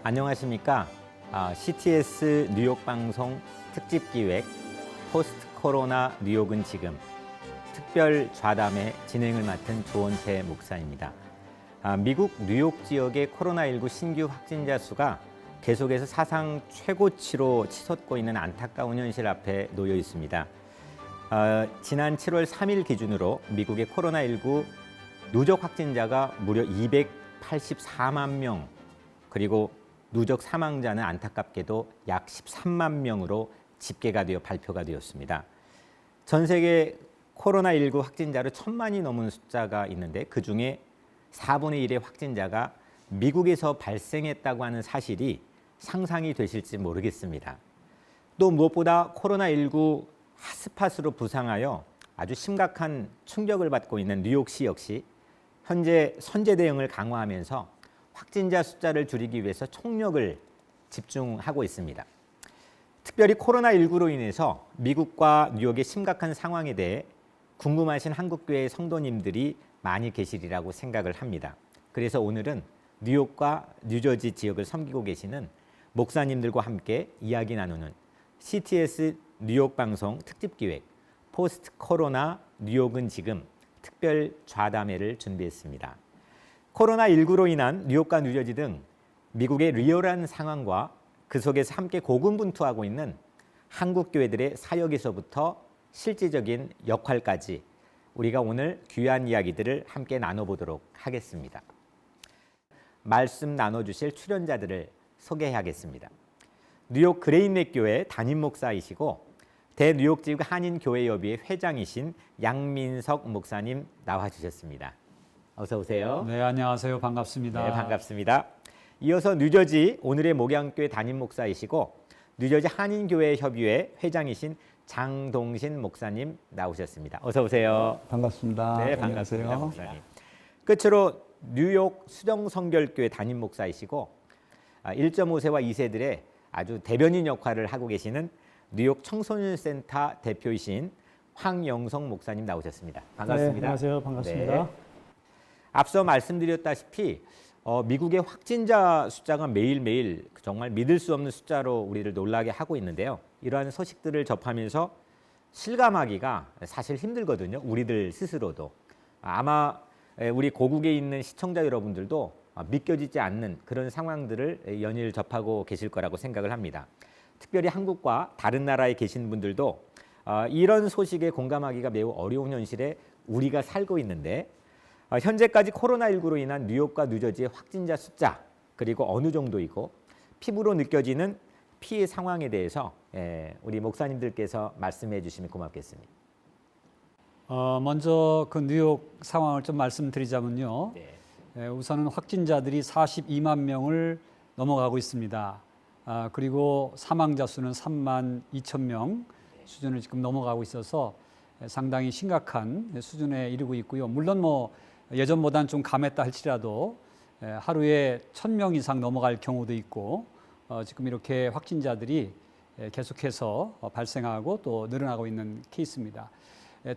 안녕하십니까. CTS 뉴욕 방송 특집 기획 포스트 코로나 뉴욕은 지금 특별 좌담의 진행을 맡은 조원태 목사입니다. 미국 뉴욕 지역의 코로나19 신규 확진자 수가 계속해서 사상 최고치로 치솟고 있는 안타까운 현실 앞에 놓여 있습니다. 지난 7월 3일 기준으로 미국의 코로나19 누적 확진자가 무려 284만 명, 그리고 누적 사망자는 안타깝게도 약 13만 명으로 집계가 되어 발표가 되었습니다. 전 세계 코로나19 확진자로 1,000만이 넘은 숫자가 있는데 그중에 4분의 1의 확진자가 미국에서 발생했다고 하는 사실이 상상이 되실지 모르겠습니다. 또 무엇보다 코로나19 핫스팟으로 부상하여 아주 심각한 충격을 받고 있는 뉴욕시 역시 현재 선제 대응을 강화하면서 확진자 숫자를 줄이기 위해서 총력을 집중하고 있습니다. 특별히 코로나19로 인해서 미국과 뉴욕의 심각한 상황에 대해 궁금하신 한국교회 성도님들이 많이 계시리라고 생각을 합니다. 그래서 오늘은 뉴욕과 뉴저지 지역을 섬기고 계시는 목사님들과 함께 이야기 나누는 CTS 뉴욕 방송 특집기획 포스트 코로나 뉴욕은 지금 특별 좌담회를 준비했습니다. 코로나19로 인한 뉴욕과 뉴저지 등 미국의 리얼한 상황과 그 속에서 함께 고군분투하고 있는 한국 교회들의 사역에서부터 실질적인 역할까지 우리가 오늘 귀한 이야기들을 함께 나눠보도록 하겠습니다. 말씀 나눠주실 출연자들을 소개하겠습니다. 뉴욕 그레인넷 교회 담임 목사이시고 대뉴욕 지역 한인교회협의회 회장이신 양민석 목사님 나와주셨습니다. 어서 오세요. 네, 안녕하세요. 반갑습니다. 네, 반갑습니다. 이어서 뉴저지 오늘의 목양교회 담임 목사이시고 뉴저지 한인교회협의회 회장이신 장동신 목사님 나오셨습니다. 어서 오세요. 반갑습니다. 네, 반갑습니다. 안녕하세요. 목사님. 끝으로 뉴욕 수정성결교회 담임 목사이시고 1.5세와 2세들의 아주 대변인 역할을 하고 계시는 뉴욕 청소년센터 대표이신 황영성 목사님 나오셨습니다. 반갑습니다. 네, 안녕하세요. 반갑습니다. 네. 앞서 말씀드렸다시피 미국의 확진자 숫자가 매일매일 정말 믿을 수 없는 숫자로 우리를 놀라게 하고 있는데요. 이러한 소식들을 접하면서 실감하기가 사실 힘들거든요. 우리들 스스로도. 아마 우리 고국에 있는 시청자 여러분들도 믿겨지지 않는 그런 상황들을 연일 접하고 계실 거라고 생각을 합니다. 특별히 한국과 다른 나라에 계신 분들도 이런 소식에 공감하기가 매우 어려운 현실에 우리가 살고 있는데 현재까지 코로나19로 인한 뉴욕과 뉴저지의 확진자 숫자 그리고 어느 정도이고 피부로 느껴지는 피해 상황에 대해서 우리 목사님들께서 말씀해 주시면 고맙겠습니다. 먼저 그 뉴욕 상황을 좀 말씀드리자면요. 네. 우선은 확진자들이 42만 명을 넘어가고 있습니다. 그리고 사망자 수는 3만 2천 명 수준을 지금 넘어가고 있어서 상당히 심각한 수준에 이르고 있고요. 물론 뭐 예전보다는 좀 감했다 할지라도 하루에 1,000명 이상 넘어갈 경우도 있고 지금 이렇게 확진자들이 계속해서 발생하고 또 늘어나고 있는 케이스입니다.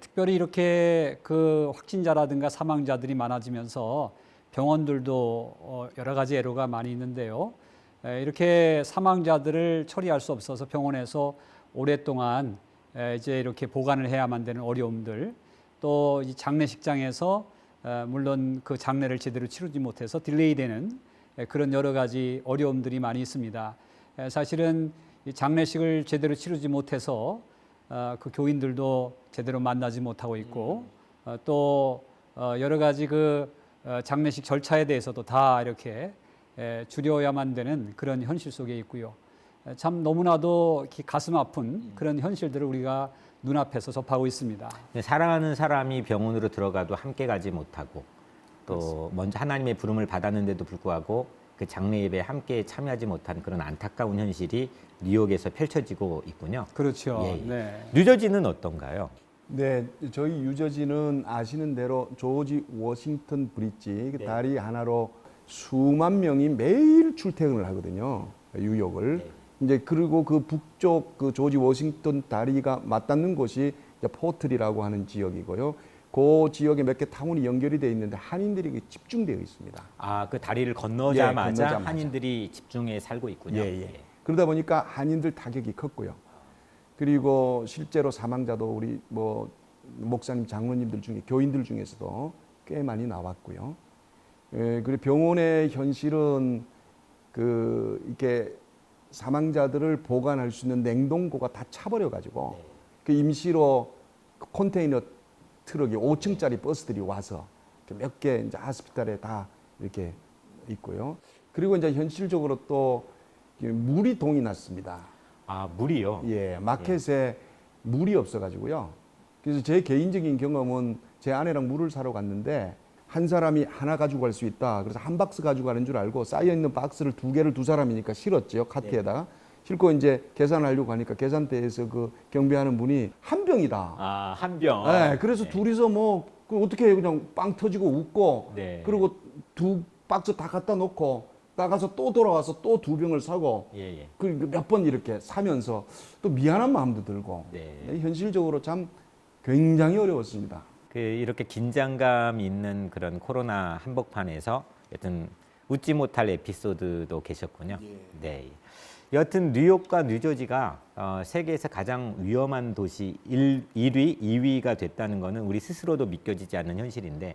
특별히 이렇게 그 확진자라든가 사망자들이 많아지면서 병원들도 여러 가지 애로가 많이 있는데요. 이렇게 사망자들을 처리할 수 없어서 병원에서 오랫동안 이제 이렇게 보관을 해야만 되는 어려움들, 또 이 장례식장에서 물론 그 장례를 제대로 치르지 못해서 딜레이되는 그런 여러 가지 어려움들이 많이 있습니다. 사실은 이 장례식을 제대로 치르지 못해서 그 교인들도 제대로 만나지 못하고 있고 또 여러 가지 그 장례식 절차에 대해서도 다 이렇게 줄여야만 되는 그런 현실 속에 있고요. 참 너무나도 가슴 아픈 그런 현실들을 우리가 눈앞에서 접하고 있습니다. 사랑하는 사람이 병원으로 들어가도 함께 가지 못하고 또 그렇습니다. 먼저 하나님의 부름을 받았는데도 불구하고 그 장례 예배에 함께 참여하지 못한 그런 안타까운 현실이 뉴욕에서 펼쳐지고 있군요. 그렇죠. 예. 네. 뉴저지는 어떤가요? 네, 저희 뉴저지는 아시는 대로 조지 워싱턴 브릿지 그 네. 다리 하나로 수만 명이 매일 출퇴근을 하거든요. 뉴욕을. 네. 이제 그리고 그 북쪽 그 조지 워싱턴 다리가 맞닿는 곳이 이제 포틀이라고 하는 지역이고요. 그 지역에 몇 개 타운이 연결이 되어 있는데 한인들이 집중되어 있습니다. 아, 그 다리를 건너자마자, 건너자마자. 한인들이 집중해 살고 있군요. 그러다 보니까 한인들 타격이 컸고요. 그리고 실제로 사망자도 우리 뭐 목사님, 장로님들 중에 교인들 중에서도 꽤 많이 나왔고요. 그리고 병원의 현실은 이게 사망자들을 보관할 수 있는 냉동고가 다 차버려 가지고 그 임시로 컨테이너 트럭이 5층짜리 버스들이 와서 몇 개 이제 하스피탈에 다 이렇게 있고요. 그리고 이제 현실적으로 또 물이 동이 났습니다. 아, 물이요? 예, 마켓에 물이 없어가지고요. 그래서 제 개인적인 경험은 제 아내랑 물을 사러 갔는데 한 사람이 하나 가지고 갈 수 있다. 그래서 한 박스 가지고 가는 줄 알고 쌓여 있는 박스를 2개를 두 사람이니까 실었죠. 카트에다가. 싣고 이제 계산하려고 하니까 계산대에서 그 경비하는 분이 한 병이다. 아, 한 병. 네, 그래서 둘이서 뭐 어떻게 해요? 그냥 빵 터지고 웃고 네. 그리고 2박스 다 갖다 놓고 나가서 또 돌아와서 또 2병을 사고 그 몇 번 이렇게 사면서 또 미안한 마음도 들고 현실적으로 참 굉장히 어려웠습니다. 이렇게 긴장감 있는 그런 코로나 한복판에서 여튼 웃지 못할 에피소드도 계셨군요. 네. 여튼 뉴욕과 뉴저지가 세계에서 가장 위험한 도시 1위, 2위가 됐다는 것은 우리 스스로도 믿겨지지 않는 현실인데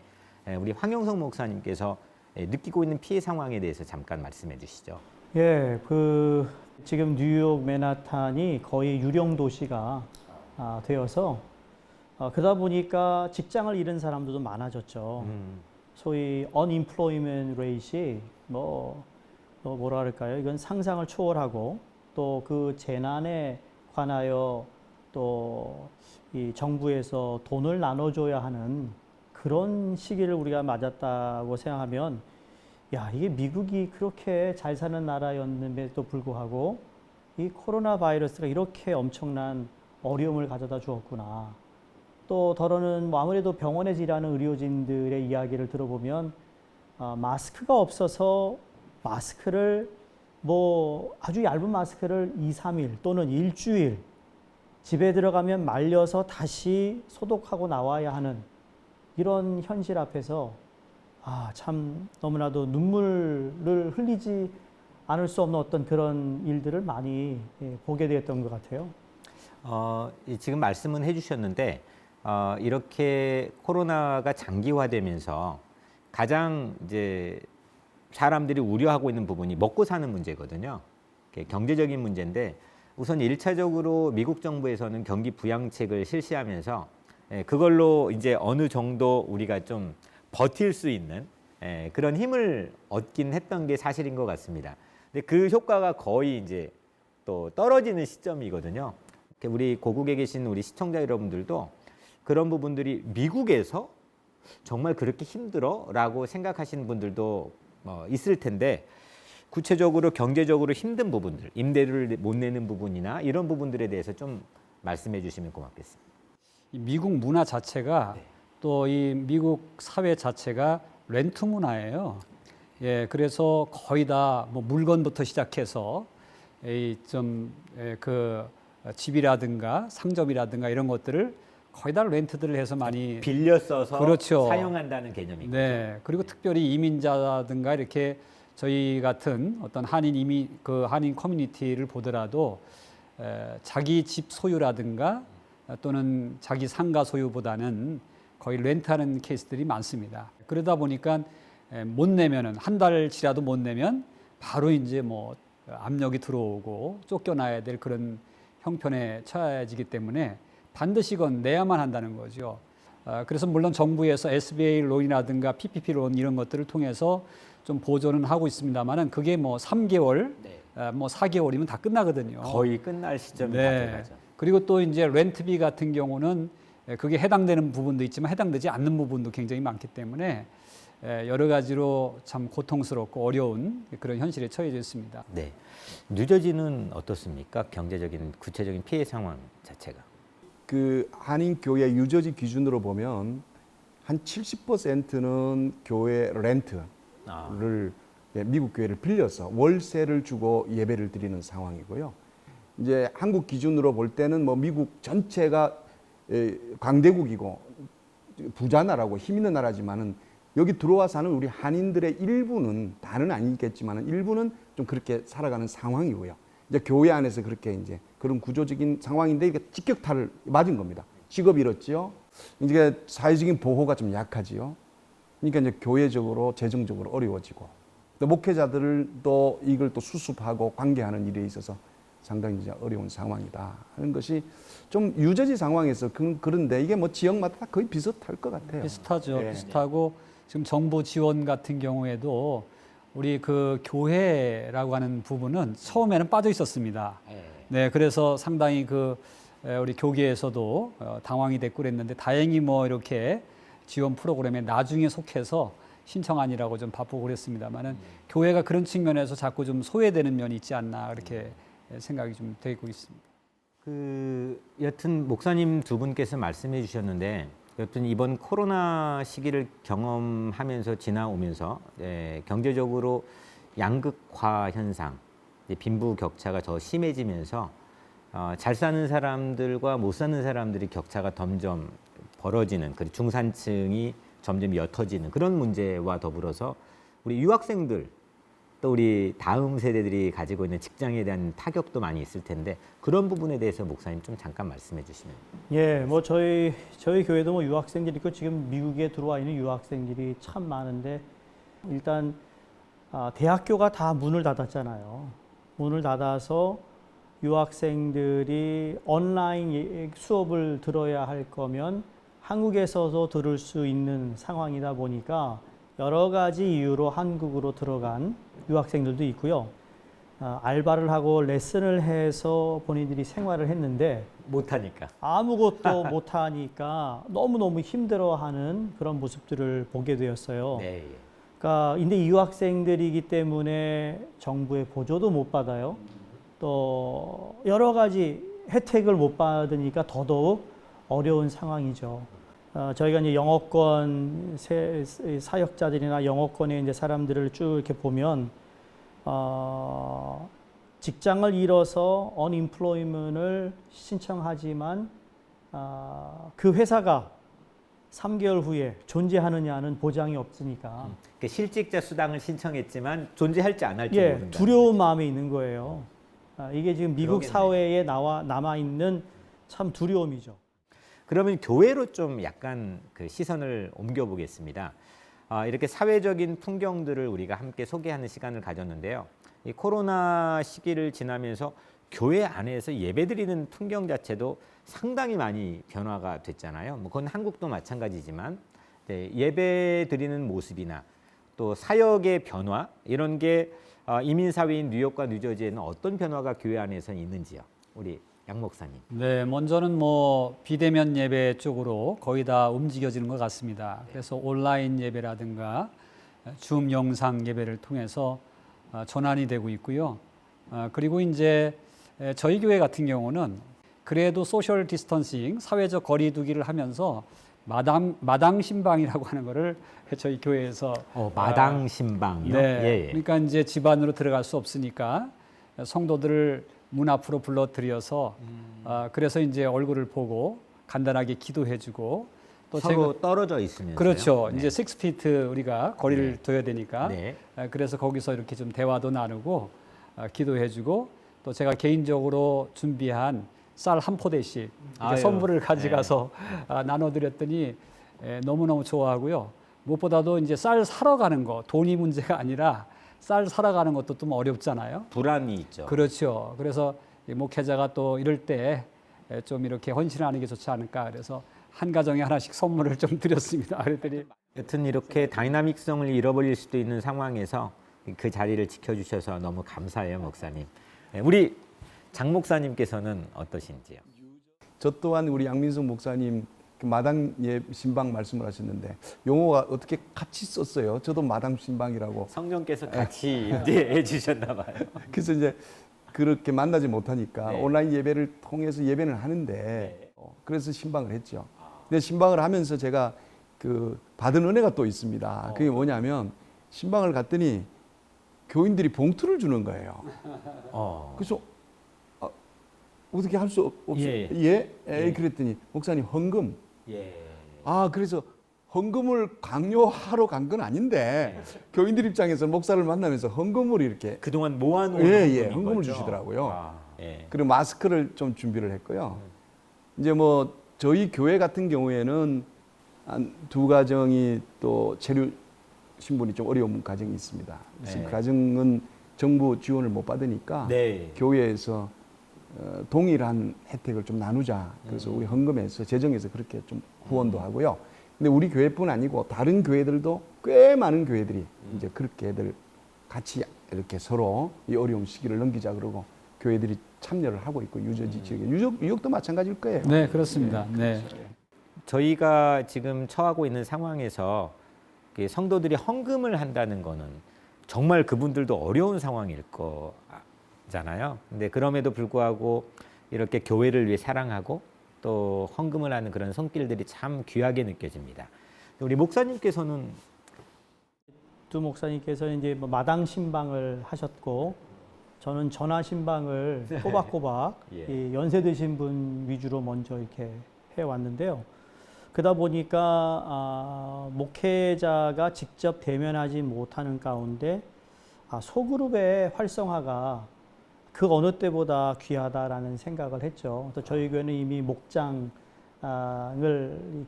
우리 황영석 목사님께서 느끼고 있는 피해 상황에 대해서 잠깐 말씀해 주시죠. 예, 지금 뉴욕 맨하탄이 거의 유령 도시가 되어서 그러다 보니까 직장을 잃은 사람들도 많아졌죠. 소위 unemployment rate이 뭐라 그럴까요? 이건 상상을 초월하고 또 그 재난에 관하여 또 이 정부에서 돈을 나눠줘야 하는 그런 시기를 우리가 맞았다고 생각하면 야, 이게 미국이 그렇게 잘 사는 나라였는데도 불구하고 이 코로나 바이러스가 이렇게 엄청난 어려움을 가져다 주었구나. 또 더러는 아무래도 병원에 일하는 의료진들의 이야기를 들어보면 마스크가 없어서 마스크를 아주 얇은 마스크를 2, 3일 또는 일주일 집에 들어가면 말려서 다시 소독하고 나와야 하는 이런 현실 앞에서 참 너무나도 눈물을 흘리지 않을 수 없는 어떤 그런 일들을 많이 보게 되었던 것 같아요. 지금 말씀은 해주셨는데 이렇게 코로나가 장기화되면서 가장 이제 사람들이 우려하고 있는 부분이 먹고 사는 문제거든요. 경제적인 문제인데 우선 1차적으로 미국 정부에서는 경기 부양책을 실시하면서 그걸로 이제 어느 정도 우리가 좀 버틸 수 있는 그런 힘을 얻긴 했던 게 사실인 것 같습니다. 근데 그 효과가 거의 이제 또 떨어지는 시점이거든요. 우리 고국에 계신 우리 시청자 여러분들도 그런 부분들이 미국에서 정말 그렇게 힘들어? 라고 생각하시는 분들도 있을 텐데 구체적으로 경제적으로 힘든 부분들, 임대료를 못 내는 부분이나 이런 부분들에 대해서 좀 말씀해 주시면 고맙겠습니다. 미국 문화 자체가 또 이 미국 사회 자체가 렌트 문화예요. 예, 그래서 거의 다 뭐 물건부터 시작해서 그 집이라든가 상점이라든가 이런 것들을 거의 다 렌트들을 해서 많이 빌려 써서 그렇죠. 사용한다는 개념이죠. 네, 그리고 특별히 이민자라든가 이렇게 저희 같은 어떤 한인 커뮤니티를 보더라도 자기 집 소유라든가 또는 자기 상가 소유보다는 거의 렌트하는 케이스들이 많습니다. 그러다 보니까 못 내면은 한 달치라도 못 내면 바로 이제 뭐 압력이 들어오고 쫓겨나야 될 그런 형편에 처해지기 때문에 반드시 이건 내야만 한다는 거죠. 그래서 물론 정부에서 SBA 론이라든가 PPP 론 이런 것들을 통해서 좀 보조는 하고 있습니다만은 그게 뭐 3개월, 뭐 4개월이면 다 끝나거든요. 거의 끝날 시점이 다 네. 돼가죠. 그리고 또 이제 렌트비 같은 경우는 그게 해당되는 부분도 있지만 해당되지 않는 부분도 굉장히 많기 때문에 여러 가지로 참 고통스럽고 어려운 그런 현실에 처해져 있습니다. 네. 뉴저지는 어떻습니까? 경제적인 구체적인 피해 상황 자체가. 그 한인 교회 유저지 기준으로 보면 한 70%는 교회 렌트를 미국 교회를 빌려서 월세를 주고 예배를 드리는 상황이고요. 이제 한국 기준으로 볼 때는 뭐 미국 전체가 강대국이고 부자 나라고 힘 있는 나라지만은 여기 들어와 사는 우리 한인들의 일부는 다는 아니겠지만은 일부는 좀 그렇게 살아가는 상황이고요. 이제 교회 안에서 그렇게 이제 그런 구조적인 상황인데 이게 직격탄을 맞은 겁니다. 직업 잃었지요. 이제 사회적인 보호가 좀 약하지요. 그러니까 이제 교회적으로 재정적으로 어려워지고 또 목회자들도 이걸 또 수습하고 관계하는 일에 있어서 상당히 이제 어려운 상황이다 하는 것이 좀 유저지 상황에서 그런데 이게 뭐 지역마다 다 거의 비슷할 것 같아요. 비슷하죠. 네. 비슷하고 지금 정부 지원 같은 경우에도 우리 그 교회라고 하는 부분은 처음에는 빠져 있었습니다. 네, 그래서 상당히 그 우리 교계에서도 당황이 됐고 그랬는데 다행히 뭐 이렇게 지원 프로그램에 나중에 속해서 신청안이라고 좀 바쁘고 그랬습니다만은 교회가 그런 측면에서 자꾸 좀 소외되는 면이 있지 않나 그렇게 생각이 좀 되고 있습니다. 여튼 목사님 두 분께서 말씀해 주셨는데 여튼 이번 코로나 시기를 경험하면서 지나오면서 경제적으로 양극화 현상, 빈부 격차가 더 심해지면서 잘 사는 사람들과 못 사는 사람들이 격차가 점점 벌어지는, 그리고 중산층이 점점 옅어지는 그런 문제와 더불어서 우리 유학생들 또 우리 다음 세대들이 가지고 있는 직장에 대한 타격도 많이 있을 텐데 그런 부분에 대해서 목사님 좀 잠깐 말씀해 주시면. 예, 뭐 저희 교회도 뭐 유학생들이 있고 지금 미국에 들어와 있는 유학생들이 참 많은데 일단 대학교가 다 문을 닫았잖아요. 문을 닫아서 유학생들이 온라인 수업을 들어야 할 거면 한국에서도 들을 수 있는 상황이다 보니까 여러 가지 이유로 한국으로 들어간 유학생들도 있고요. 알바를 하고 레슨을 해서 본인들이 생활을 했는데 못하니까. 아무것도 못하니까 너무너무 힘들어하는 그런 모습들을 보게 되었어요. 네. 그러니까 근데 유학생들이기 때문에 정부의 보조도 못 받아요. 또 여러 가지 혜택을 못 받으니까 더더욱 어려운 상황이죠. 저희가 이제 영어권 사역자들이나 영어권의 이제 사람들을 쭉 이렇게 보면 직장을 잃어서 unemployment을 신청하지만 그 회사가 3개월 후에 존재하느냐는 보장이 없으니까 그러니까 실직자 수당을 신청했지만 존재할지 안 할지 예, 모른다. 두려운 마음이 있는 거예요. 이게 지금 미국 그러겠네. 사회에 남아 있는 참 두려움이죠. 그러면 교회로 좀 약간 그 시선을 옮겨 보겠습니다. 이렇게 사회적인 풍경들을 우리가 함께 소개하는 시간을 가졌는데요. 이 코로나 시기를 지나면서 교회 안에서 예배드리는 풍경 자체도 상당히 많이 변화가 됐잖아요. 뭐 그건 한국도 마찬가지지만 예배드리는 모습이나 또 사역의 변화 이런 게 이민 사회인 뉴욕과 뉴저지에는 어떤 변화가 교회 안에서 있는지요, 우리 양 목사님. 네, 먼저는 뭐 비대면 예배 쪽으로 거의 다 움직여지는 것 같습니다. 그래서 온라인 예배라든가 줌 영상 예배를 통해서 전환이 되고 있고요. 그리고 이제 저희 교회 같은 경우는 그래도 소셜 디스턴싱, 사회적 거리두기를 하면서 마당 신방이라고 하는 거를 저희 교회에서 마당 신방이요? 네, 그러니까 이제 집 안으로 들어갈 수 없으니까 성도들을 문 앞으로 불러들여서 그래서 이제 얼굴을 보고 간단하게 기도해주고 또 서로 떨어져 있으면서요. 그렇죠. 네. 이제 6피트 우리가 거리를 둬야 되니까 네. 그래서 거기서 이렇게 좀 대화도 나누고 기도해주고 또 제가 개인적으로 준비한 쌀 한 포대씩 이렇게 선물을 가져가서 나눠드렸더니 너무너무 좋아하고요. 무엇보다도 이제 쌀 사러 가는 거 돈이 문제가 아니라 쌀 사러 가는 것도 좀 어렵잖아요. 불안이 있죠. 그렇죠. 그래서 이 목회자가 또 이럴 때 좀 이렇게 헌신하는 게 좋지 않을까. 그래서 한 가정에 하나씩 선물을 좀 드렸습니다. 그랬더니 여튼 이렇게 다이나믹성을 잃어버릴 수도 있는 상황에서 그 자리를 지켜주셔서 너무 감사해요, 목사님. 우리 장 목사님께서는 어떠신지요? 저 또한 우리 양민석 목사님 그 마당 신방 말씀을 하셨는데 용어가 어떻게 같이 썼어요. 저도 마당 신방이라고. 성령께서 같이 이제 해주셨나 봐요. 그래서 이제 그렇게 만나지 못하니까 네. 온라인 예배를 통해서 예배는 하는데 그래서 신방을 했죠. 근데 신방을 하면서 제가 그 받은 은혜가 또 있습니다. 그게 뭐냐면 신방을 갔더니 교인들이 봉투를 주는 거예요. 그래서 어떻게 할 수 없어요. 예. 예? 예. 그랬더니 목사님 헌금. 예. 그래서 헌금을 강요하러 간 건 아닌데 교인들 입장에서 목사를 만나면서 헌금을 이렇게 그동안 모아놓은 헌금을 거죠? 주시더라고요. 예. 그리고 마스크를 좀 준비를 했고요. 이제 뭐 저희 교회 같은 경우에는 한 두 가정이 또 체류 신분이 좀 어려운 가정이 있습니다. 그래서 네. 그 가정은 정부 지원을 못 받으니까 네. 교회에서 동일한 혜택을 좀 나누자. 그래서 우리 헌금에서 재정에서 그렇게 좀 후원도 하고요. 근데 우리 교회뿐 아니고 다른 교회들도 꽤 많은 교회들이 이제 그렇게들 같이 이렇게 서로 이 어려운 시기를 넘기자 그러고 교회들이 참여를 하고 있고 유저지 지역에 유역도 마찬가지일 거예요. 네, 그렇습니다. 네. 저희가 지금 처하고 있는 상황에서 성도들이 헌금을 한다는 거는 정말 그분들도 어려운 상황일 거잖아요. 근데 그럼에도 불구하고 이렇게 교회를 위해 사랑하고 또 헌금을 하는 그런 손길들이 참 귀하게 느껴집니다. 우리 목사님께서는 두 목사님께서 이제 뭐 마당 신방을 하셨고 저는 전화 신방을 꼬박꼬박 예. 이 연세 드신 분 위주로 먼저 이렇게 해왔는데요. 그러다 보니까 목회자가 직접 대면하지 못하는 가운데 소그룹의 활성화가 그 어느 때보다 귀하다라는 생각을 했죠. 또 저희 교회는 이미 목장을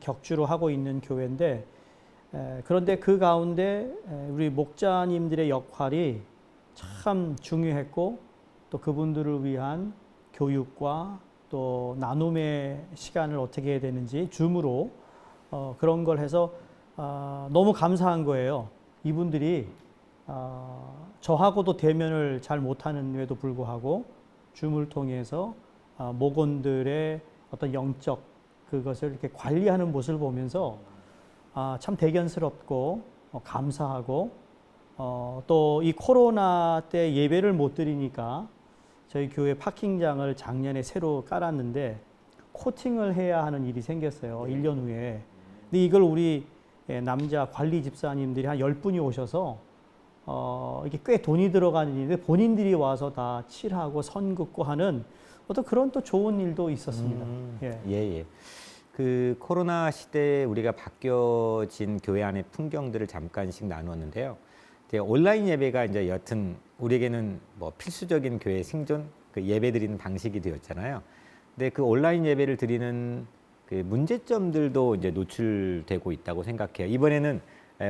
격주로 하고 있는 교회인데 그런데 그 가운데 우리 목자님들의 역할이 참 중요했고 또 그분들을 위한 교육과 또 나눔의 시간을 어떻게 해야 되는지 줌으로 그런 걸 해서 너무 감사한 거예요. 이분들이 저하고도 대면을 잘 못하는데도 불구하고 줌을 통해서 목원들의 어떤 영적 그것을 이렇게 관리하는 모습을 보면서 참 대견스럽고 감사하고 또 이 코로나 때 예배를 못 드리니까 저희 교회 파킹장을 작년에 새로 깔았는데 코팅을 해야 하는 일이 생겼어요. 1년 후에. 근데 이걸 우리 남자 관리 집사님들이 한 10분이 오셔서 이게 꽤 돈이 들어가는 일인데 본인들이 와서 다 칠하고 선 긋고 하는 어떤 그런 또 좋은 일도 있었습니다. 예. 예. 그 코로나 시대에 우리가 바뀌어진 교회 안의 풍경들을 잠깐씩 나누었는데요. 이제 온라인 예배가 이제 여튼 우리에게는 뭐 필수적인 교회 생존 그 예배 드리는 방식이 되었잖아요. 근데 그 온라인 예배를 드리는 그 문제점들도 이제 노출되고 있다고 생각해요. 이번에는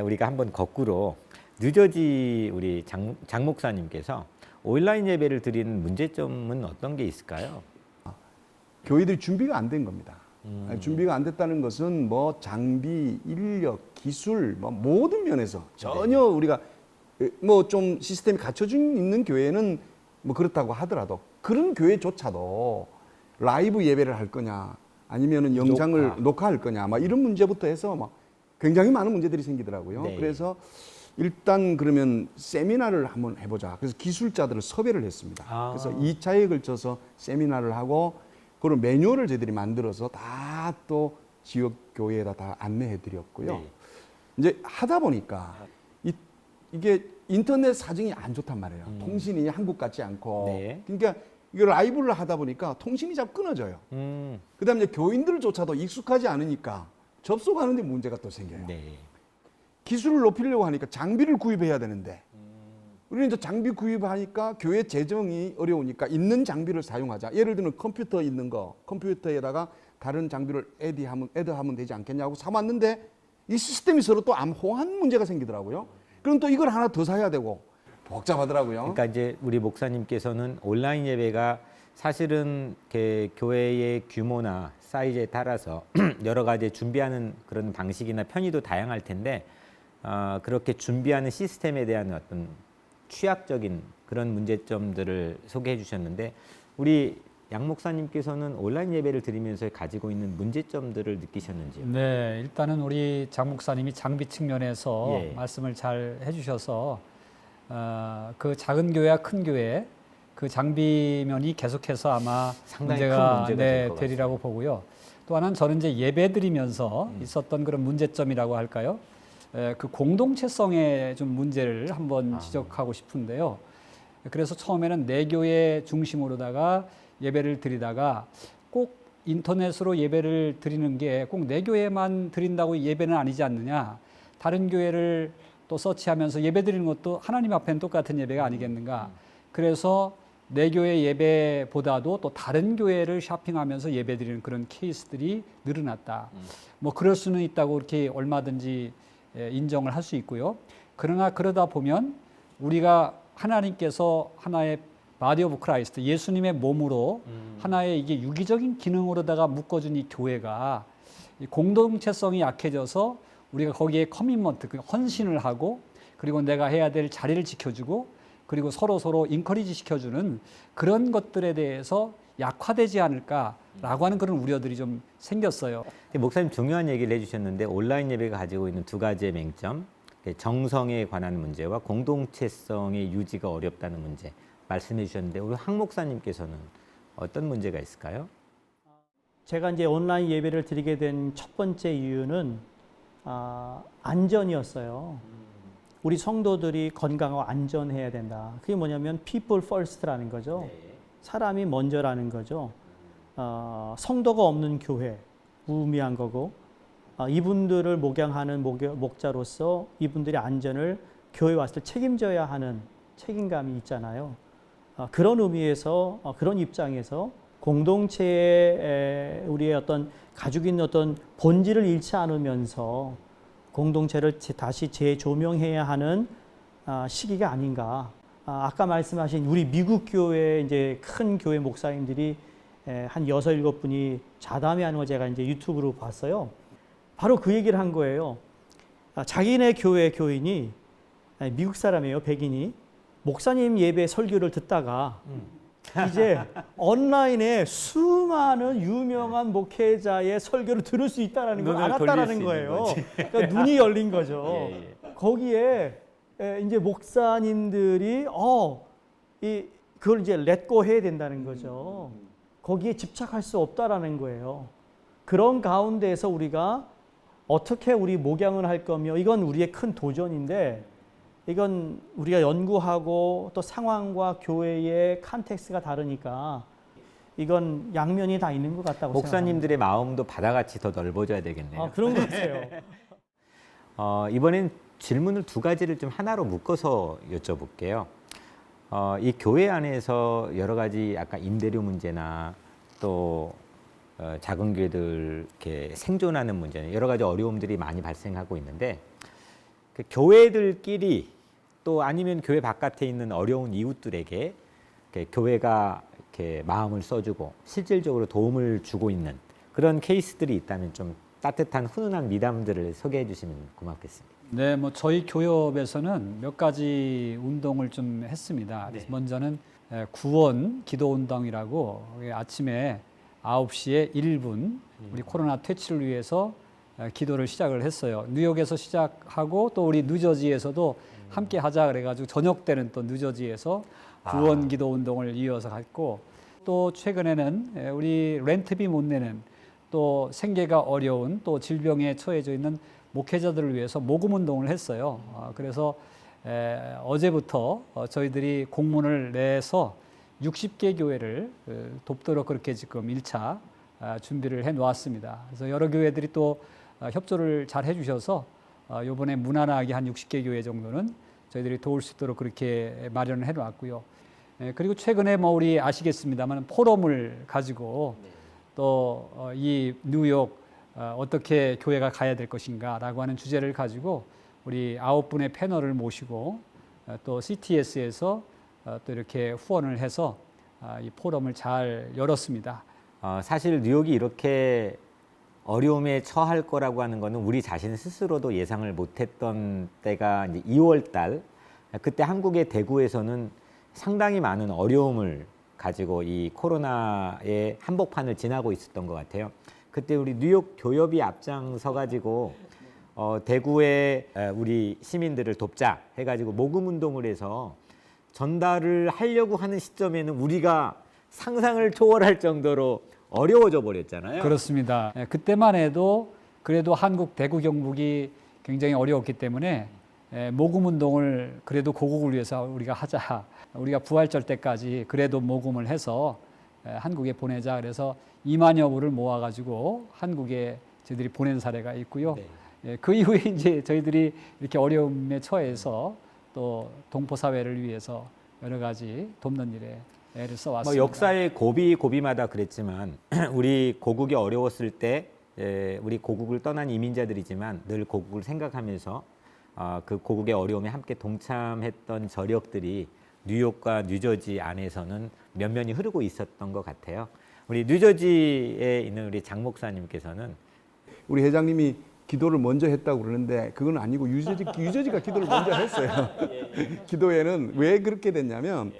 우리가 한번 거꾸로 뉴저지 우리 장 목사님께서 온라인 예배를 드리는 문제점은 어떤 게 있을까요? 교회들이 준비가 안 된 겁니다. 준비가 안 됐다는 것은 뭐 장비, 인력, 기술 뭐 모든 면에서 전혀 우리가 뭐 좀 시스템이 갖춰져 있는 교회는 뭐 그렇다고 하더라도 그런 교회조차도 라이브 예배를 할 거냐 아니면은 영상을 녹화할 거냐 막 이런 문제부터 해서 막 굉장히 많은 문제들이 생기더라고요. 네. 그래서 일단 그러면 세미나를 한번 해보자. 그래서 기술자들을 섭외를 했습니다. 그래서 2차에 걸쳐서 세미나를 하고 그런 매뉴얼을 저희들이 만들어서 다 또 지역 교회에다 다 안내해 드렸고요. 네. 이제 하다 보니까 이게 인터넷 사정이 안 좋단 말이에요. 통신이 한국 같지 않고. 네. 그러니까 이거 라이브를 하다 보니까 통신이 자꾸 끊어져요. 그다음에 이제 교인들조차도 익숙하지 않으니까 접속하는데 문제가 또 생겨요. 네. 기술을 높이려고 하니까 장비를 구입해야 되는데 우리는 이제 장비 구입하니까 교회 재정이 어려우니까 있는 장비를 사용하자. 예를 들면 컴퓨터 있는 거 컴퓨터에다가 다른 장비를 애드하면 되지 않겠냐고 사왔는데 이 시스템이 서로 또 암호한 문제가 생기더라고요. 그럼 또 이걸 하나 더 사야 되고 복잡하더라고요. 그러니까 이제 우리 목사님께서는 온라인 예배가 사실은 교회의 규모나 사이즈에 따라서 여러 가지 준비하는 그런 방식이나 편의도 다양할 텐데 그렇게 준비하는 시스템에 대한 어떤 취약적인 그런 문제점들을 소개해 주셨는데 우리 양 목사님께서는 온라인 예배를 드리면서 가지고 있는 문제점들을 느끼셨는지요? 네, 일단은 우리 장 목사님이 장비 측면에서 예. 말씀을 잘 해주셔서 그 작은 교회와 큰 교회 그 장비면이 계속해서 아마 상당히 큰 문제가 문제가 될 것 되리라고 보고요. 또 하나는 저는 이제 예배 드리면서 있었던 그런 문제점이라고 할까요? 그 공동체성의 좀 문제를 한번 지적하고 싶은데요. 그래서 처음에는 내 교회 중심으로다가 예배를 드리다가 꼭 인터넷으로 예배를 드리는 게 꼭 내 교회만 드린다고 예배는 아니지 않느냐. 다른 교회를 또 서치하면서 예배 드리는 것도 하나님 앞에는 똑같은 예배가 아니겠는가. 그래서 내 교회 예배보다도 또 다른 교회를 쇼핑하면서 예배 드리는 그런 케이스들이 늘어났다. 뭐 그럴 수는 있다고 이렇게 얼마든지 인정을 할 수 있고요. 그러나 그러다 보면 우리가 하나님께서 하나의 바디 오브 크라이스트, 예수님의 몸으로 하나의 이게 유기적인 기능으로다가 묶어준 이 교회가 이 공동체성이 약해져서 우리가 거기에 커밋먼트, 헌신을 하고 그리고 내가 해야 될 자리를 지켜주고 그리고 서로 인커리지 시켜주는 그런 것들에 대해서 약화되지 않을까라고 하는 그런 우려들이 좀 생겼어요. 목사님 중요한 얘기를 해주셨는데 온라인 예배가 가지고 있는 두 가지의 맹점, 정성에 관한 문제와 공동체성의 유지가 어렵다는 문제 말씀해 주셨는데 우리 황 목사님께서는 어떤 문제가 있을까요? 제가 이제 온라인 예배를 드리게 된 첫 번째 이유는 안전이었어요. 우리 성도들이 건강하고 안전해야 된다. 그게 뭐냐면 people first라는 거죠. 사람이 먼저라는 거죠. 성도가 없는 교회, 무의미한 거고 이분들을 목양하는 목자로서 이분들의 안전을 교회에 왔을 때 책임져야 하는 책임감이 있잖아요. 그런 의미에서 그런 입장에서 공동체의 우리의 어떤 가지고 있는 어떤 본질을 잃지 않으면서 공동체를 다시 재조명해야 하는 시기가 아닌가. 아까 말씀하신 우리 미국 교회 이제 큰 교회 목사님들이 한 6, 7분이 자담회하는 거 제가 이제 유튜브로 봤어요. 바로 그 얘기를 한 거예요. 자기네 교회 교인이 미국 사람이에요, 백인이 목사님 예배 설교를 듣다가 이제 온라인에 수많은 유명한 목회자의 설교를 들을 수 있다는 걸 알았다라는 거예요. 그러니까 눈이 열린 거죠. 거기에 이제 목사님들이 그걸 이제 렛고 해야 된다는 거죠. 거기에 집착할 수 없다라는 거예요. 그런 가운데에서 우리가 어떻게 우리 목양을 할 거며 이건 우리의 큰 도전인데 이건 우리가 연구하고 또 상황과 교회의 컨텍스트가 다르니까 이건 양면이 다 있는 것 같다고 목사님들의 마음도 바다같이 더 넓어져야 되겠네요. 그런 것 같아요. 이번엔 질문을 두 가지를 좀 하나로 묶어서 여쭤볼게요. 이 교회 안에서 여러 가지 아까 임대료 문제나 또 작은 교회들 이렇게 생존하는 문제나 여러 가지 어려움들이 많이 발생하고 있는데 그 교회들끼리 또 아니면 교회 바깥에 있는 어려운 이웃들에게 이렇게 교회가 이렇게 마음을 써주고 실질적으로 도움을 주고 있는 그런 케이스들이 있다면 좀 따뜻한 훈훈한 미담들을 소개해 주시면 고맙겠습니다. 네, 뭐 저희 교협에서는 몇 가지 운동을 좀 했습니다. 그래서 먼저는 구원 기도 운동이라고 아침에 9시에 1분 우리 코로나 퇴치를 위해서 기도를 시작을 했어요. 뉴욕에서 시작하고 또 우리 뉴저지에서도 함께 하자 그래가지고 저녁 때는 또 뉴저지에서 구원 기도 운동을 이어서 했고 또 최근에는 우리 렌트비 못 내는 또 생계가 어려운 또 질병에 처해져 있는 목회자들을 위해서 모금 운동을 했어요. 그래서 어제부터 저희들이 공문을 내서 60개 교회를 돕도록 그렇게 지금 1차 준비를 해 놓았습니다. 그래서 여러 교회들이 또 협조를 잘 해주셔서 이번에 무난하게 한 60개 교회 정도는 저희들이 도울 수 있도록 그렇게 마련을 해 놓았고요. 그리고 최근에 뭐 우리 아시겠습니다만 포럼을 가지고 또 이 뉴욕 어떻게 교회가 가야 될 것인가라고 하는 주제를 가지고 우리 9분의 패널을 모시고 또 CTS에서 또 이렇게 후원을 해서 이 포럼을 잘 열었습니다. 사실 뉴욕이 이렇게 어려움에 처할 거라고 하는 거는 우리 자신 스스로도 예상을 못했던 때가 이제 2월 달 그때 한국의 대구에서는 상당히 많은 어려움을 가지고 이 코로나의 한복판을 지나고 있었던 것 같아요. 그때 우리 뉴욕 교협이 앞장서 가지고 대구의 우리 시민들을 돕자 해가지고 모금 운동을 해서 전달을 하려고 하는 시점에는 우리가 상상을 초월할 정도로 어려워져 버렸잖아요. 그렇습니다. 그때만 해도 그래도 한국 대구 경북이 굉장히 어려웠기 때문에 모금 운동을 그래도 고국을 위해서 우리가 하자. 우리가 부활절 때까지 그래도 모금을 해서 한국에 보내자 그래서 2만여 부를 모아가지고 한국에 저희들이 보낸 사례가 있고요. 네. 그 이후에 이제 저희들이 이렇게 어려움에 처해서 또 동포 사회를 위해서 여러 가지 돕는 일에 애를 써왔습니다. 뭐 역사의 고비마다 그랬지만 우리 고국이 어려웠을 때 우리 고국을 떠난 이민자들이지만 늘 고국을 생각하면서 그 고국의 어려움에 함께 동참했던 저력들이 뉴욕과 뉴저지 안에서는 면면이 흐르고 있었던 것 같아요. 우리 뉴저지에 있는 우리 장 목사님께서는 우리 회장님이 기도를 먼저 했다고 그러는데 그건 아니고 유저지가 기도를 먼저 했어요. 기도회는 왜 그렇게 됐냐면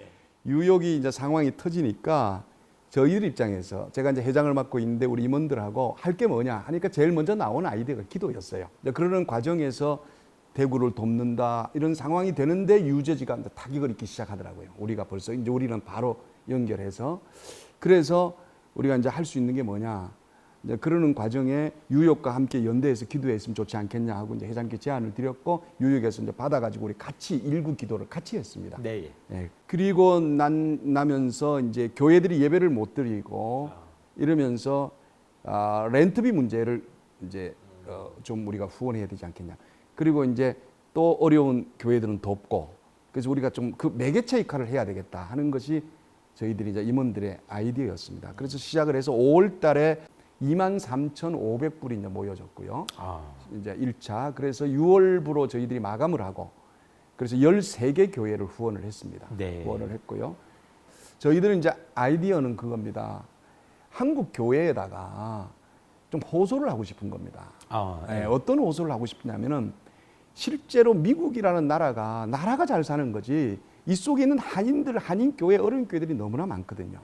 뉴욕이 이제 상황이 터지니까 저희들 입장에서 제가 이제 회장을 맡고 있는데 우리 임원들하고 할 게 뭐냐 하니까 제일 먼저 나온 아이디어가 기도였어요. 그러는 과정에서 대구를 돕는다 이런 상황이 되는데 유저지가 이제 타격을 입기 시작하더라고요. 우리가 벌써 이제 우리는 바로 연결해서 그래서 우리가 이제 할 수 있는 게 뭐냐 이제 그러는 과정에 뉴욕과 함께 연대해서 기도했으면 좋지 않겠냐 하고 이제 회장님께 제안을 드렸고 뉴욕에서 이제 받아가지고 우리 같이 일부 기도를 같이 했습니다. 네. 예. 그리고 나면서 이제 교회들이 예배를 못 드리고 이러면서 렌트비 문제를 이제 좀 우리가 후원해야 되지 않겠냐. 그리고 이제 또 어려운 교회들은 돕고 그래서 우리가 좀 그 매개체 역할을 해야 되겠다 하는 것이 저희들이 이제 임원들의 아이디어였습니다. 그래서 시작을 해서 5월 달에 23,500불이 이제 모여졌고요. 이제 1차. 그래서 6월부로 저희들이 마감을 하고 그래서 13개 교회를 후원을 했습니다. 네. 후원을 했고요. 저희들은 이제 아이디어는 그겁니다. 한국 교회에다가 좀 호소를 하고 싶은 겁니다. 네. 어떤 호소를 하고 싶냐면은 실제로 미국이라는 나라가 잘 사는 거지 이 속에 있는 한인 교회, 어려운 교회들이 너무나 많거든요.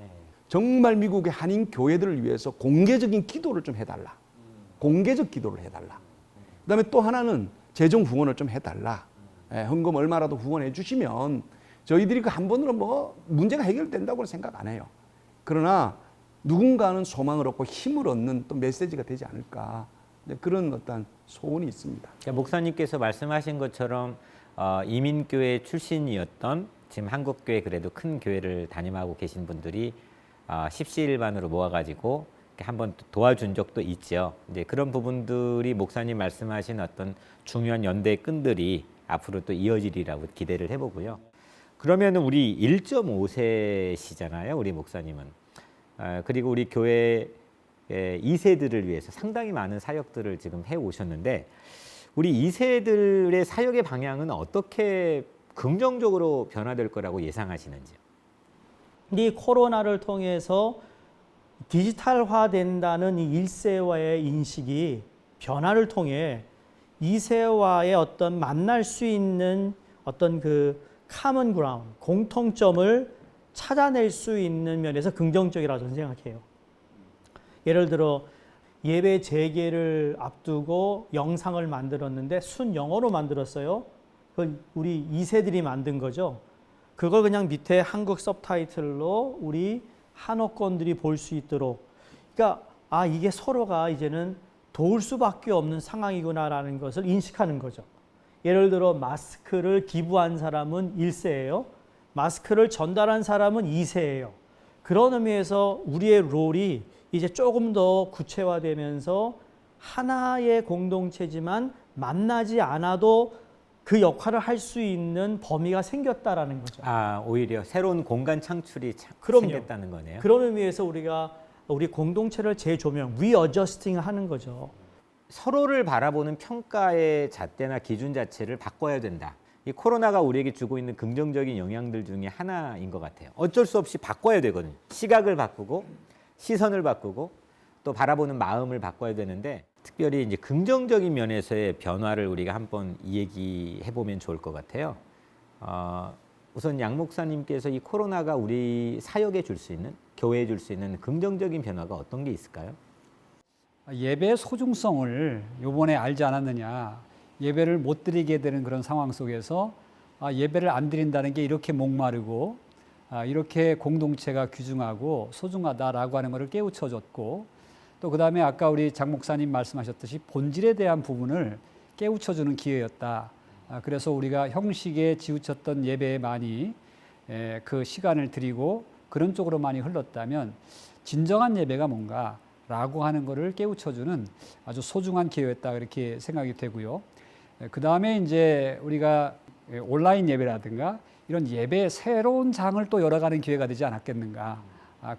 정말 미국의 한인 교회들을 위해서 공개적인 기도를 좀 해달라. 공개적 기도를 해달라. 그다음에 또 하나는 재정 후원을 좀 해달라. 헌금 얼마라도 후원해 주시면 저희들이 그 한 번으로 뭐 문제가 해결된다고는 생각 안 해요. 그러나 누군가는 소망을 얻고 힘을 얻는 또 메시지가 되지 않을까. 그런 어떤 소원이 있습니다. 그러니까 목사님께서 말씀하신 것처럼 이민교회 출신이었던 지금 한국교회 그래도 큰 교회를 담임하고 계신 분들이 십시일반으로 모아가지고 한번 도와준 적도 있죠. 이제 그런 부분들이 목사님 말씀하신 어떤 중요한 연대의 끈들이 앞으로 또 이어지리라고 기대를 해보고요. 그러면 우리 1.5세시잖아요, 우리 목사님은. 그리고 우리 교회 2세들을 위해서 상당히 많은 사역들을 지금 해 오셨는데 우리 2세들의 사역의 방향은 어떻게 긍정적으로 변화될 거라고 예상하시는지요? 이 코로나를 통해서 디지털화된다는 이 1세와의 인식이 변화를 통해 2세와의 어떤 만날 수 있는 어떤 그 common ground, 공통점을 찾아낼 수 있는 면에서 긍정적이라고 저는 생각해요. 예를 들어 예배 재개를 앞두고 영상을 만들었는데 순영어로 만들었어요. 그건 우리 2세들이 만든 거죠. 그걸 그냥 밑에 한국 서브타이틀로 우리 한어권들이 볼 수 있도록. 그러니까 이게 서로가 이제는 도울 수밖에 없는 상황이구나라는 것을 인식하는 거죠. 예를 들어 마스크를 기부한 사람은 1세예요. 마스크를 전달한 사람은 2세예요. 그런 의미에서 우리의 롤이 이제 조금 더 구체화되면서 하나의 공동체지만 만나지 않아도 그 역할을 할 수 있는 범위가 생겼다라는 거죠. 오히려 새로운 공간 창출이 그럼요. 생겼다는 거네요. 그런 의미에서 우리가 우리 공동체를 재조명, 리어저스팅 하는 거죠. 서로를 바라보는 평가의 잣대나 기준 자체를 바꿔야 된다. 이 코로나가 우리에게 주고 있는 긍정적인 영향들 중에 하나인 것 같아요. 어쩔 수 없이 바꿔야 되거든요. 시각을 바꾸고 시선을 바꾸고 또 바라보는 마음을 바꿔야 되는데 특별히 이제 긍정적인 면에서의 변화를 우리가 한번 얘기해 보면 좋을 것 같아요. 우선 양 목사님께서 이 코로나가 우리 사역에 줄 수 있는, 교회에 줄 수 있는 긍정적인 변화가 어떤 게 있을까요? 예배의 소중성을 이번에 알지 않았느냐. 예배를 못 드리게 되는 그런 상황 속에서 예배를 안 드린다는 게 이렇게 목마르고 이렇게 공동체가 귀중하고 소중하다라고 하는 것을 깨우쳐줬고 또 그다음에 아까 우리 장 목사님 말씀하셨듯이 본질에 대한 부분을 깨우쳐주는 기회였다. 그래서 우리가 형식에 치우쳤던 예배에 많이 그 시간을 드리고 그런 쪽으로 많이 흘렀다면 진정한 예배가 뭔가라고 하는 것을 깨우쳐주는 아주 소중한 기회였다 그렇게 생각이 되고요. 그 다음에 이제 우리가 온라인 예배라든가 이런 예배의 새로운 장을 또 열어가는 기회가 되지 않았겠는가.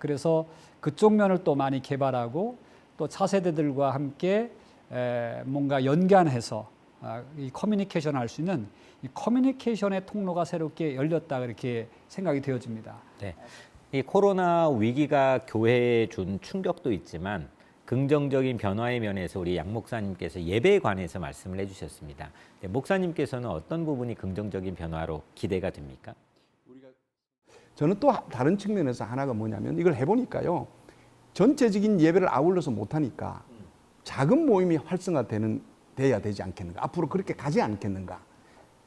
그래서 그쪽 면을 또 많이 개발하고 또 차세대들과 함께 뭔가 연관해서 이 커뮤니케이션을 할 수 있는 이 커뮤니케이션의 통로가 새롭게 열렸다 그렇게 생각이 되어집니다. 네. 이 코로나 위기가 교회에 준 충격도 있지만 긍정적인 변화의 면에서 우리 양 목사님께서 예배에 관해서 말씀을 해주셨습니다. 네, 목사님께서는 어떤 부분이 긍정적인 변화로 기대가 됩니까? 저는 또 다른 측면에서 하나가 뭐냐면 이걸 해보니까요. 전체적인 예배를 아울러서 못하니까 작은 모임이 돼야 되지 않겠는가. 앞으로 그렇게 가지 않겠는가.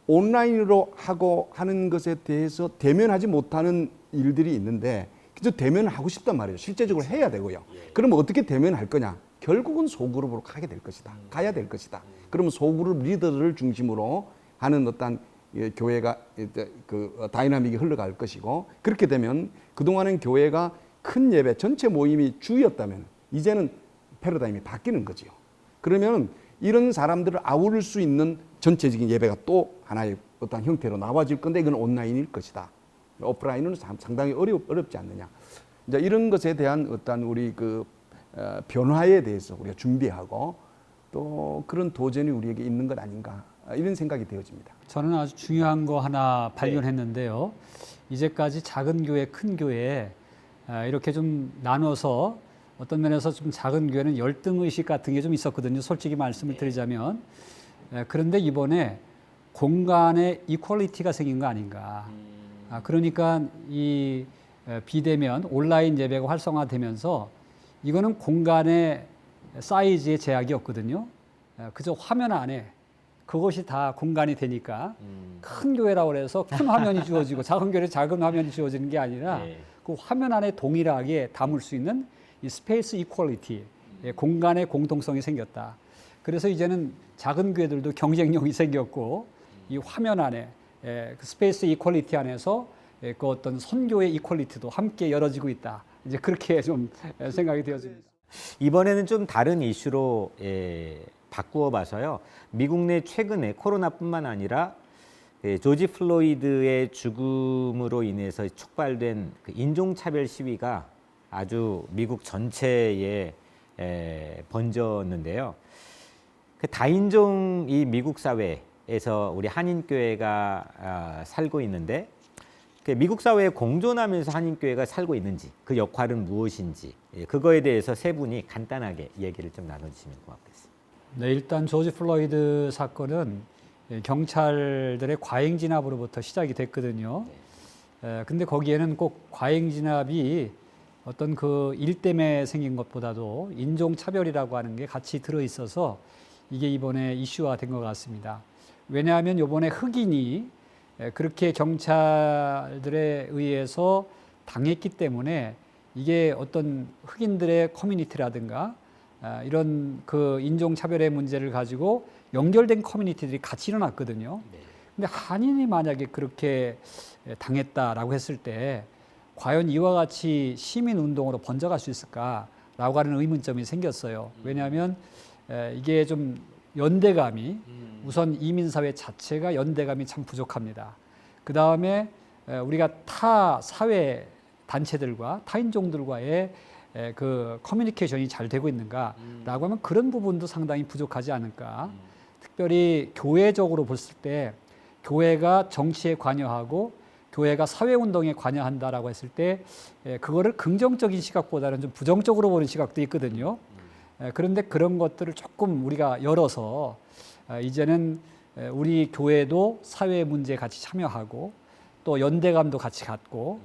온라인으로 하고 하는 것에 대해서 대면하지 못하는 일들이 있는데 그저 대면을 하고 싶단 말이에요. 실제적으로 해야 되고요. 그러면 어떻게 대면할 거냐? 결국은 소그룹으로 가게 될 것이다. 가야 될 것이다. 그러면 소그룹 리더를 중심으로 하는 어떤 교회가 그 다이나믹이 흘러갈 것이고 그렇게 되면 그동안은 교회가 큰 예배 전체 모임이 주였다면 이제는 패러다임이 바뀌는 거지요. 그러면 이런 사람들을 아우를 수 있는 전체적인 예배가 또 하나의 어떤 형태로 나와질 건데 이건 온라인일 것이다. 오프라인은 상당히 어렵지 않느냐. 이제 이런 것에 대한 어떤 우리 변화에 대해서 우리가 준비하고 또 그런 도전이 우리에게 있는 것 아닌가 이런 생각이 되어집니다. 저는 아주 중요한 거 하나 발견했는데요. 이제까지 작은 교회, 큰 교회 이렇게 좀 나눠서 어떤 면에서 좀 작은 교회는 열등의식 같은 게 좀 있었거든요. 솔직히 말씀을 드리자면. 그런데 이번에 공간의 이퀄리티가 생긴 거 아닌가. 그러니까 이 비대면 온라인 예배가 활성화되면서 이거는 공간의 사이즈의 제약이 없거든요. 그저 화면 안에 그것이 다 공간이 되니까 큰 교회라고 해서 큰 화면이 주어지고 작은 교회는 작은 화면이 주어지는 게 아니라 그 화면 안에 동일하게 담을 수 있는 이 스페이스 이퀄리티, 공간의 공통성이 생겼다. 그래서 이제는 작은 교회들도 경쟁력이 생겼고 이 화면 안에 그 스페이스 이퀄리티 안에서 그 어떤 선교의 이퀄리티도 함께 열어지고 있다. 이제 그렇게 좀 생각이 되어집니다. 이번에는 좀 다른 이슈로 바꾸어 봐서요. 미국 내 최근에 코로나뿐만 아니라 조지 플로이드의 죽음으로 인해서 촉발된 그 인종차별 시위가 아주 미국 전체에 번졌는데요. 그 다인종 이 미국 사회에서 우리 한인교회가 살고 있는데 그 미국 사회에 공존하면서 한인교회가 살고 있는지 그 역할은 무엇인지 그거에 대해서 세 분이 간단하게 얘기를 좀 나눠주시면 고맙겠습니다. 네, 일단 조지 플로이드 사건은 경찰들의 과잉 진압으로부터 시작이 됐거든요. 근데 거기에는 꼭 과잉 진압이 어떤 그 일 때문에 생긴 것보다도 인종차별이라고 하는 게 같이 들어있어서 이게 이번에 이슈화 된 것 같습니다. 왜냐하면 이번에 흑인이 그렇게 경찰들에 의해서 당했기 때문에 이게 어떤 흑인들의 커뮤니티라든가 이런 그 인종차별의 문제를 가지고 연결된 커뮤니티들이 같이 일어났거든요. 근데 한인이 만약에 그렇게 당했다라고 했을 때 과연 이와 같이 시민운동으로 번져갈 수 있을까라고 하는 의문점이 생겼어요. 왜냐하면 이게 좀 연대감이 우선 이민사회 자체가 연대감이 참 부족합니다. 그 다음에 우리가 타 사회 단체들과 타인종들과의 그 커뮤니케이션이 잘 되고 있는가라고 하면 그런 부분도 상당히 부족하지 않을까. 특별히 교회적으로 봤을 때 교회가 정치에 관여하고 교회가 사회운동에 관여한다라고 했을 때 그거를 긍정적인 시각보다는 좀 부정적으로 보는 시각도 있거든요. 그런데 그런 것들을 조금 우리가 열어서 이제는 우리 교회도 사회 문제에 같이 참여하고 또 연대감도 같이 갖고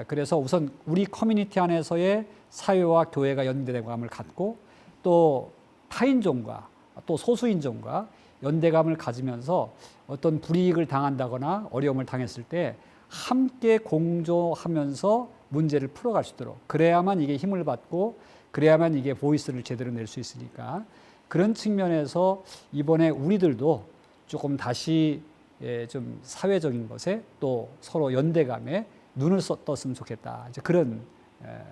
그래서 우선 우리 커뮤니티 안에서의 사회와 교회가 연대감을 갖고 또 타인종과 또 소수인종과 연대감을 가지면서 어떤 불이익을 당한다거나 어려움을 당했을 때 함께 공조하면서 문제를 풀어갈 수 있도록 그래야만 이게 힘을 받고 그래야만 이게 보이스를 제대로 낼 수 있으니까 그런 측면에서 이번에 우리들도 조금 다시 좀 사회적인 것에 또 서로 연대감에 눈을 떴으면 좋겠다. 이제 그런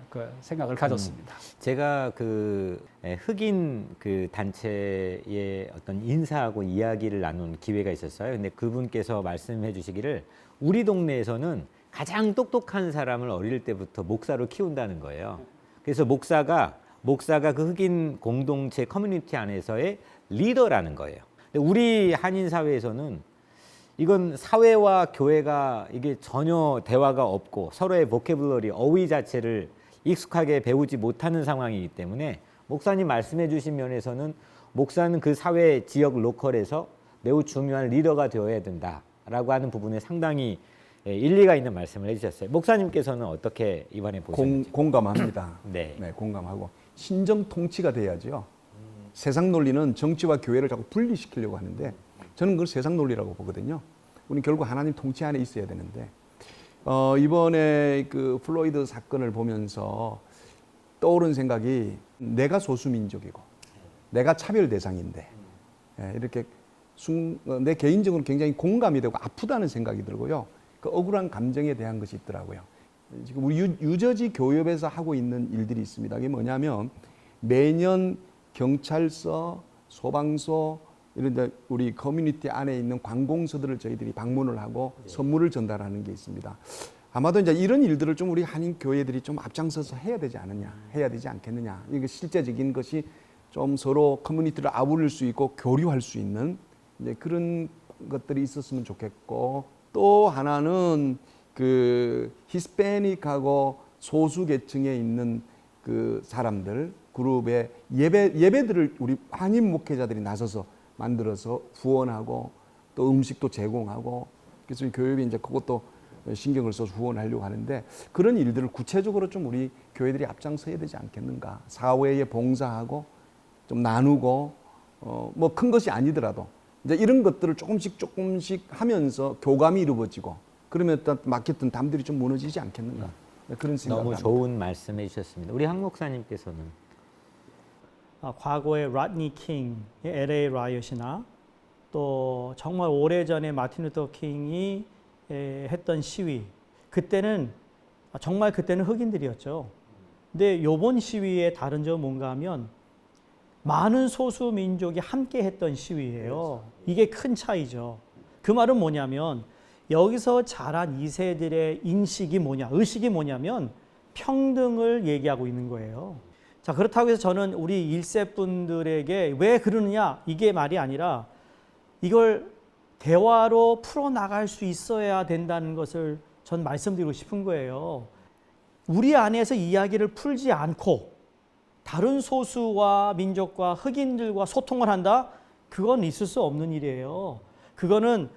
그 생각을 가졌습니다. 제가 그 흑인 그 단체의 어떤 인사하고 이야기를 나눈 기회가 있었어요. 근데 그분께서 말씀해 주시기를 우리 동네에서는 가장 똑똑한 사람을 어릴 때부터 목사로 키운다는 거예요. 그래서 목사가 그 흑인 공동체 커뮤니티 안에서의 리더라는 거예요. 근데 우리 한인 사회에서는 이건 사회와 교회가 이게 전혀 대화가 없고 서로의 보캐블러리, 어휘 자체를 익숙하게 배우지 못하는 상황이기 때문에 목사님 말씀해 주신 면에서는 목사는 그 사회 지역 로컬에서 매우 중요한 리더가 되어야 된다라고 하는 부분에 상당히 일리가 있는 말씀을 해주셨어요. 목사님께서는 어떻게 이번에 보셨는지? 공감합니다. 네. 네, 공감하고 신정 통치가 돼야죠. 세상 논리는 정치와 교회를 자꾸 분리시키려고 하는데 저는 그걸 세상 논리라고 보거든요. 우리 결국 하나님 통치 안에 있어야 되는데 이번에 그 플로이드 사건을 보면서 떠오른 생각이 내가 소수민족이고 내가 차별 대상인데 이렇게 내 개인적으로 굉장히 공감이 되고 아프다는 생각이 들고요. 그 억울한 감정에 대한 것이 있더라고요. 지금 우리 유저지 교협에서 하고 있는 일들이 있습니다. 이게 뭐냐면 매년 경찰서, 소방서 이런 데 우리 커뮤니티 안에 있는 관공서들을 저희들이 방문을 하고 선물을 전달하는 게 있습니다. 아마도 이제 이런 일들을 좀 우리 한인 교회들이 좀 앞장서서 해야 되지 않느냐, 해야 되지 않겠느냐. 이게 실제적인 것이 좀 서로 커뮤니티를 아우를 수 있고 교류할 수 있는 이제 그런 것들이 있었으면 좋겠고, 또 하나는 그 히스패닉하고 소수 계층에 있는 그 사람들 그룹의 예배들을 우리 한인 목회자들이 나서서 만들어서 후원하고 또 음식도 제공하고, 그래서 교육이 이제 그것도 신경을 써서 후원하려고 하는데, 그런 일들을 구체적으로 좀 우리 교회들이 앞장서야 되지 않겠는가. 사회에 봉사하고 좀 나누고 뭐 큰 것이 아니더라도 이제 이런 것들을 조금씩 하면서 교감이 이루어지고 그러면 일단 막혔던 담들이 좀 무너지지 않겠는가. 그런 생각을 너무 합니다. 좋은 말씀해 주셨습니다. 우리 한 목사님께서는 과거에 라드니 킹의 LA 라이엇이나 또 정말 오래전에 마틴 루터 킹이 했던 시위, 그때는 정말 그때는 흑인들이었죠. 근데 요번 시위의 다른 점은 뭔가 하면 많은 소수 민족이 함께 했던 시위예요. 이게 큰 차이죠. 그 말은 뭐냐면 여기서 자란 2세들의 인식이 뭐냐, 의식이 뭐냐면 평등을 얘기하고 있는 거예요. 자, 그렇다고 해서 저는 우리 1세 분들에게 왜 그러느냐 이게 말이 아니라 이걸 대화로 풀어나갈 수 있어야 된다는 것을 전 말씀드리고 싶은 거예요. 우리 안에서 이야기를 풀지 않고 다른 소수와 민족과 흑인들과 소통을 한다? 그건 있을 수 없는 일이에요. 그거는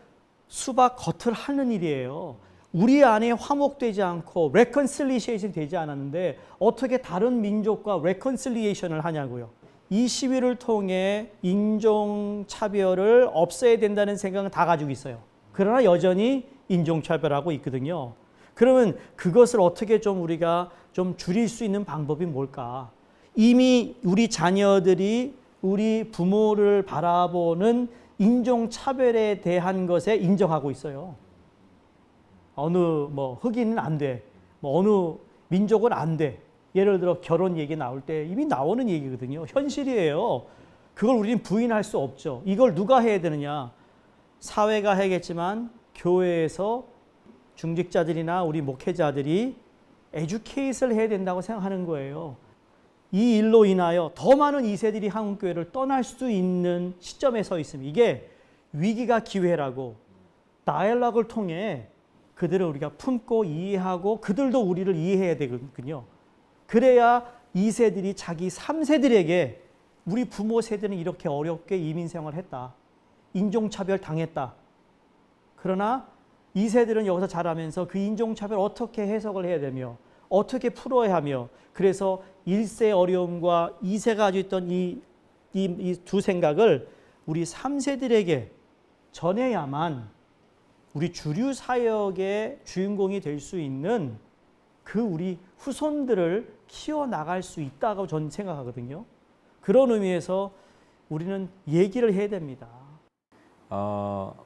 수박 겉을 하는 일이에요. 우리 안에 화목되지 않고 reconciliation 되지 않았는데 어떻게 다른 민족과 reconciliation을 하냐고요. 이 시위를 통해 인종차별을 없애야 된다는 생각은 다 가지고 있어요. 그러나 여전히 인종차별하고 있거든요. 그러면 그것을 어떻게 좀 우리가 좀 줄일 수 있는 방법이 뭘까? 이미 우리 자녀들이 우리 부모를 바라보는 인종차별에 대한 것에 인정하고 있어요. 어느 뭐 흑인은 안 돼. 뭐 어느 민족은 안 돼. 예를 들어 결혼 얘기 나올 때 이미 나오는 얘기거든요. 현실이에요. 그걸 우리는 부인할 수 없죠. 이걸 누가 해야 되느냐? 사회가 해야겠지만 교회에서 중직자들이나 우리 목회자들이 에듀케이트를 해야 된다고 생각하는 거예요. 이 일로 인하여 더 많은 2세들이 한국교회를 떠날 수 있는 시점에 서 있습니다. 이게 위기가 기회라고 다이얼락을 통해 그들을 우리가 품고 이해하고 그들도 우리를 이해해야 되거든요. 그래야 2세들이 자기 3세들에게 우리 부모 세대는 이렇게 어렵게 이민 생활을 했다. 인종차별 당했다. 그러나 2세들은 여기서 자라면서 그 인종차별 어떻게 해석을 해야 되며 어떻게 풀어야 하며, 그래서 1세 어려움과 2세가 가지고 있던 이 두 생각을 우리 3세들에게 전해야만 우리 주류 사역의 주인공이 될 수 있는 그 우리 후손들을 키워나갈 수 있다고 저는 생각하거든요. 그런 의미에서 우리는 얘기를 해야 됩니다.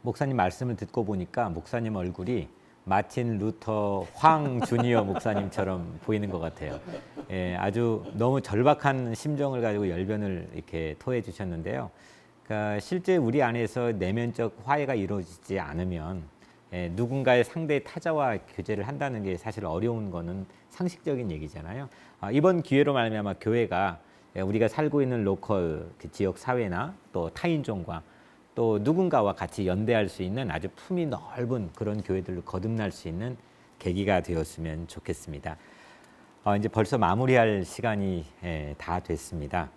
목사님 말씀을 듣고 보니까 목사님 얼굴이 마틴 루터 황 주니어 목사님처럼 보이는 것 같아요. 예, 아주 너무 절박한 심정을 가지고 열변을 이렇게 토해 주셨는데요. 그러니까 실제 우리 안에서 내면적 화해가 이루어지지 않으면 누군가의 상대 타자와 교제를 한다는 게 사실 어려운 거는 상식적인 얘기잖아요. 이번 기회로 말미암아 교회가 우리가 살고 있는 로컬 그 지역 사회나 또 타인종과 또 누군가와 같이 연대할 수 있는 아주 품이 넓은 그런 교회들로 거듭날 수 있는 계기가 되었으면 좋겠습니다. 이제 벌써 마무리할 시간이 다 됐습니다.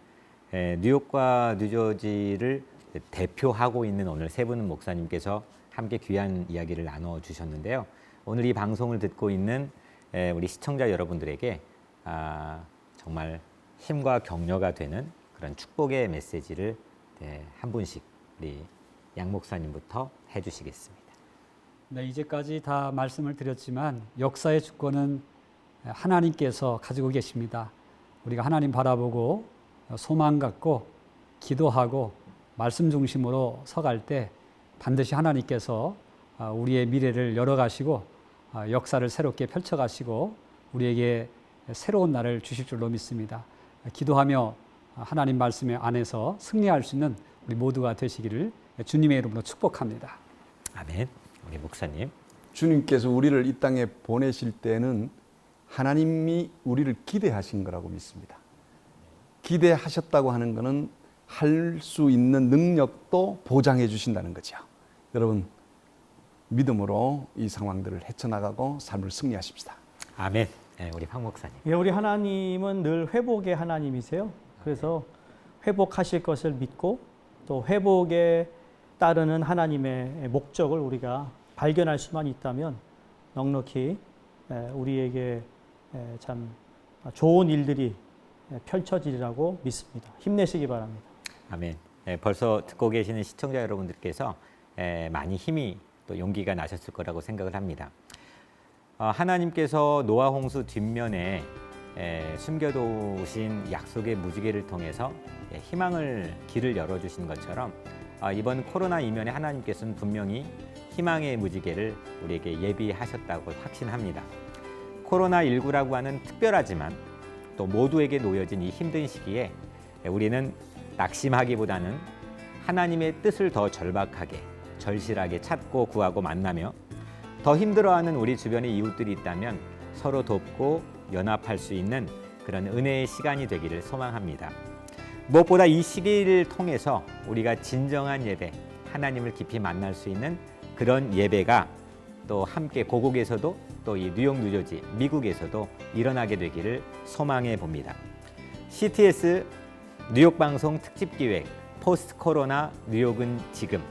뉴욕과 뉴저지를 대표하고 있는 오늘 세 분 목사님께서 함께 귀한 이야기를 나눠 주셨는데요. 오늘 이 방송을 듣고 있는 우리 시청자 여러분들에게 정말 힘과 격려가 되는 그런 축복의 메시지를 한 분씩 우리 양 목사님부터 해주시겠습니다. 네, 이제까지 다 말씀을 드렸지만 역사의 주권은 하나님께서 가지고 계십니다. 우리가 하나님 바라보고 소망 갖고 기도하고 말씀 중심으로 서갈 때 반드시 하나님께서 우리의 미래를 열어가시고 역사를 새롭게 펼쳐가시고 우리에게 새로운 날을 주실 줄로 믿습니다. 기도하며 하나님 말씀 안에서 승리할 수 있는 우리 모두가 되시기를 주님의 이름으로 축복합니다. 아멘. 우리 목사님. 주님께서 우리를 이 땅에 보내실 때는 하나님이 우리를 기대하신 거라고 믿습니다. 기대하셨다고 하는 것은 할 수 있는 능력도 보장해 주신다는 거죠. 여러분 믿음으로 이 상황들을 헤쳐나가고 삶을 승리하십시다. 아멘. 우리 황 목사님. 예, 우리 하나님은 늘 회복의 하나님이세요. 그래서 회복하실 것을 믿고 또 회복에 따르는 하나님의 목적을 우리가 발견할 수만 있다면 넉넉히 우리에게 참 좋은 일들이 펼쳐지리라고 믿습니다. 힘내시기 바랍니다. 아멘. 벌써 듣고 계시는 시청자 여러분들께서 많이 힘이 또 용기가 나셨을 거라고 생각을 합니다. 하나님께서 노아 홍수 뒷면에 숨겨두신 약속의 무지개를 통해서 희망을 길을 열어주신 것처럼 이번 코로나 이면에 하나님께서는 분명히 희망의 무지개를 우리에게 예비하셨다고 확신합니다. 코로나19라고 하는 특별하지만 또 모두에게 놓여진 이 힘든 시기에 우리는 낙심하기보다는 하나님의 뜻을 더 절박하게 절실하게 찾고 구하고 만나며 더 힘들어하는 우리 주변의 이웃들이 있다면 서로 돕고 연합할 수 있는 그런 은혜의 시간이 되기를 소망합니다. 무엇보다 이 시기를 통해서 우리가 진정한 예배, 하나님을 깊이 만날 수 있는 그런 예배가 또 함께 고국에서도 또 이 뉴욕, 뉴저지, 미국에서도 일어나게 되기를 소망해 봅니다. CTS 뉴욕 방송 특집 기획 포스트 코로나 뉴욕은 지금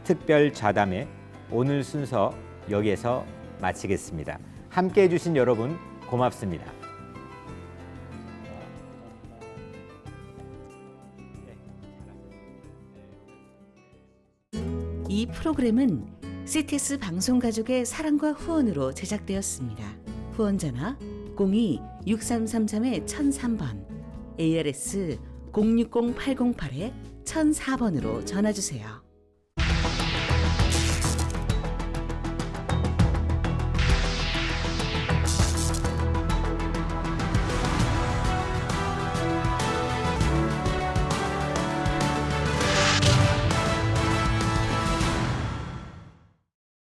특별 좌담회 오늘 순서 여기에서 마치겠습니다. 함께 해주신 여러분 고맙습니다. 이 프로그램은 CTS 방송가족의 사랑과 후원으로 제작되었습니다. 후원전화 02-6333-1003번, ARS 060-808-1004번으로 전화주세요.